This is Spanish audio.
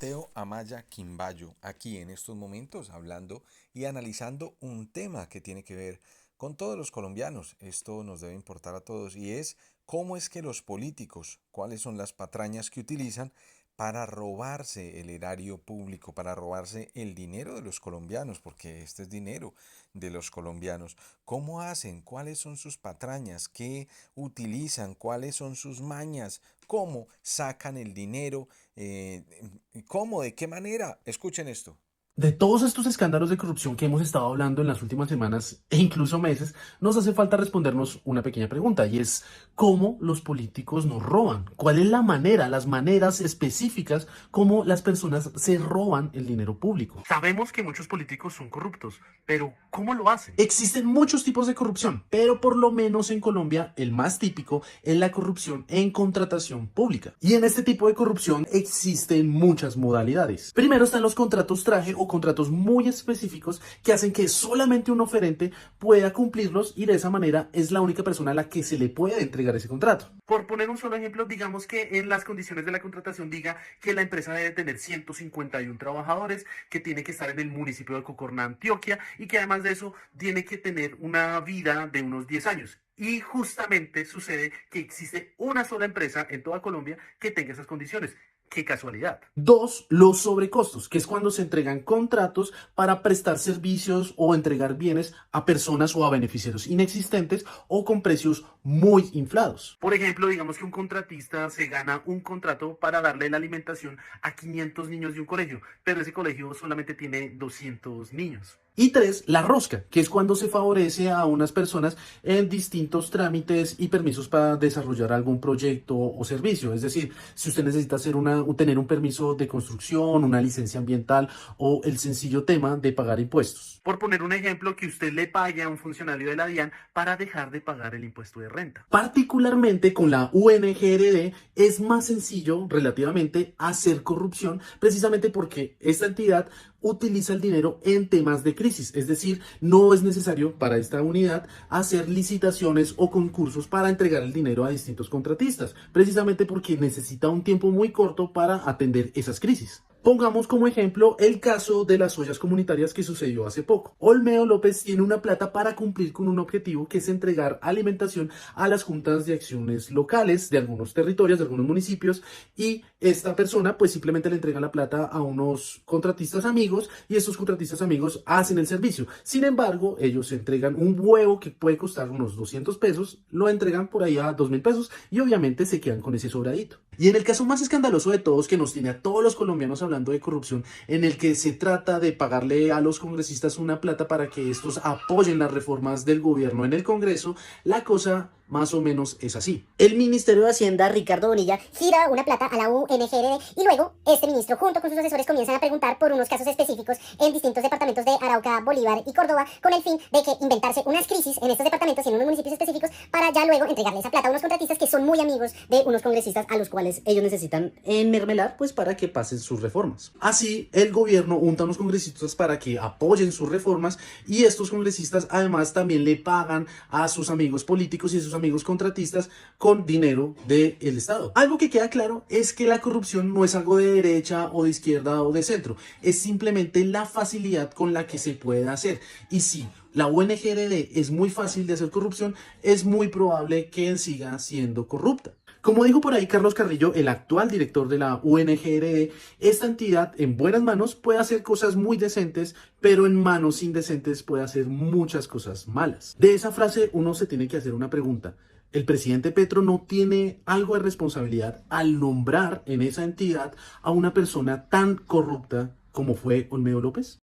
Mateo Amaya Quimbayo, aquí en estos momentos hablando y analizando un tema que tiene que ver con todos los colombianos. Esto nos debe importar a todos y es cómo es que los políticos, cuáles son las patrañas que utilizan para robarse el erario público, para robarse el dinero de los colombianos, porque este es dinero de los colombianos. ¿Cómo hacen? ¿Cuáles son sus patrañas? ¿Qué utilizan? ¿Cuáles son sus mañas? ¿Cómo sacan el dinero? Eh, ¿Cómo? ¿De qué manera? Escuchen esto. De todos estos escándalos de corrupción que hemos estado hablando en las últimas semanas e incluso meses, nos hace falta respondernos una pequeña pregunta y es ¿cómo los políticos nos roban? ¿Cuál es la manera, las maneras específicas cómo las personas se roban el dinero público? Sabemos que muchos políticos son corruptos, pero ¿cómo lo hacen? Existen muchos tipos de corrupción, pero por lo menos en Colombia el más típico es la corrupción en contratación pública. Y en este tipo de corrupción existen muchas modalidades. Primero están los contratos traje o contratos muy específicos que hacen que solamente un oferente pueda cumplirlos y de esa manera es la única persona a la que se le puede entregar ese contrato. Por poner un solo ejemplo, digamos que en las condiciones de la contratación diga que la empresa debe tener 151 trabajadores, que tiene que estar en el municipio de Cocorná, Antioquia, y que además de eso tiene que tener una vida de unos 10 años. Y justamente sucede que existe una sola empresa en toda Colombia que tenga esas condiciones. ¡Qué casualidad! Dos, los sobrecostos, que es cuando se entregan contratos para prestar servicios o entregar bienes a personas o a beneficiarios inexistentes o con precios muy inflados. Por ejemplo, digamos que un contratista se gana un contrato para darle la alimentación a 500 niños de un colegio, pero ese colegio solamente tiene 200 niños. Y tres, la rosca, que es cuando se favorece a unas personas en distintos trámites y permisos para desarrollar algún proyecto o servicio. Es decir, si usted necesita tener un permiso de construcción, una licencia ambiental o el sencillo tema de pagar impuestos. Por poner un ejemplo, que usted le pague a un funcionario de la DIAN para dejar de pagar el impuesto de renta. Particularmente con la UNGRD es más sencillo relativamente hacer corrupción precisamente porque esta entidad utiliza el dinero en temas de crisis, es decir, no es necesario para esta unidad hacer licitaciones o concursos para entregar el dinero a distintos contratistas, precisamente porque necesita un tiempo muy corto para atender esas crisis. Pongamos como ejemplo el caso de las ollas comunitarias que sucedió hace poco. Olmedo López tiene una plata para cumplir con un objetivo que es entregar alimentación a las juntas de acciones locales de algunos territorios, de algunos municipios, y esta persona pues simplemente le entrega la plata a unos contratistas amigos y estos contratistas amigos hacen el servicio. Sin embargo, ellos entregan un huevo que puede costar unos 200 pesos, lo entregan por ahí a 2.000 pesos y obviamente se quedan con ese sobradito. Y en el caso más escandaloso de todos, que nos tiene a todos los colombianos hablando de corrupción, en el que se trata de pagarle a los congresistas una plata para que estos apoyen las reformas del gobierno en el Congreso, la cosa más o menos es así. El Ministerio de Hacienda, Ricardo Bonilla, gira una plata a la UNGRD y luego este ministro junto con sus asesores comienzan a preguntar por unos casos específicos en distintos departamentos de Arauca, Bolívar y Córdoba con el fin de que inventarse unas crisis en estos departamentos y en unos municipios específicos para ya luego entregarle esa plata a unos contratistas que son muy amigos de unos congresistas a los cuales ellos necesitan enmermelar pues para que pasen sus reformas. Así, el gobierno unta a unos congresistas para que apoyen sus reformas y estos congresistas además también le pagan a sus amigos políticos y a sus amigos contratistas con dinero del Estado. Algo que queda claro es que la corrupción no es algo de derecha o de izquierda o de centro, es simplemente la facilidad con la que se puede hacer. Y si la UNGRD es muy fácil de hacer corrupción, es muy probable que siga siendo corrupta. Como dijo por ahí Carlos Carrillo, el actual director de la UNGRD, esta entidad en buenas manos puede hacer cosas muy decentes, pero en manos indecentes puede hacer muchas cosas malas. De esa frase uno se tiene que hacer una pregunta. ¿El presidente Petro no tiene algo de responsabilidad al nombrar en esa entidad a una persona tan corrupta como fue Olmedo López?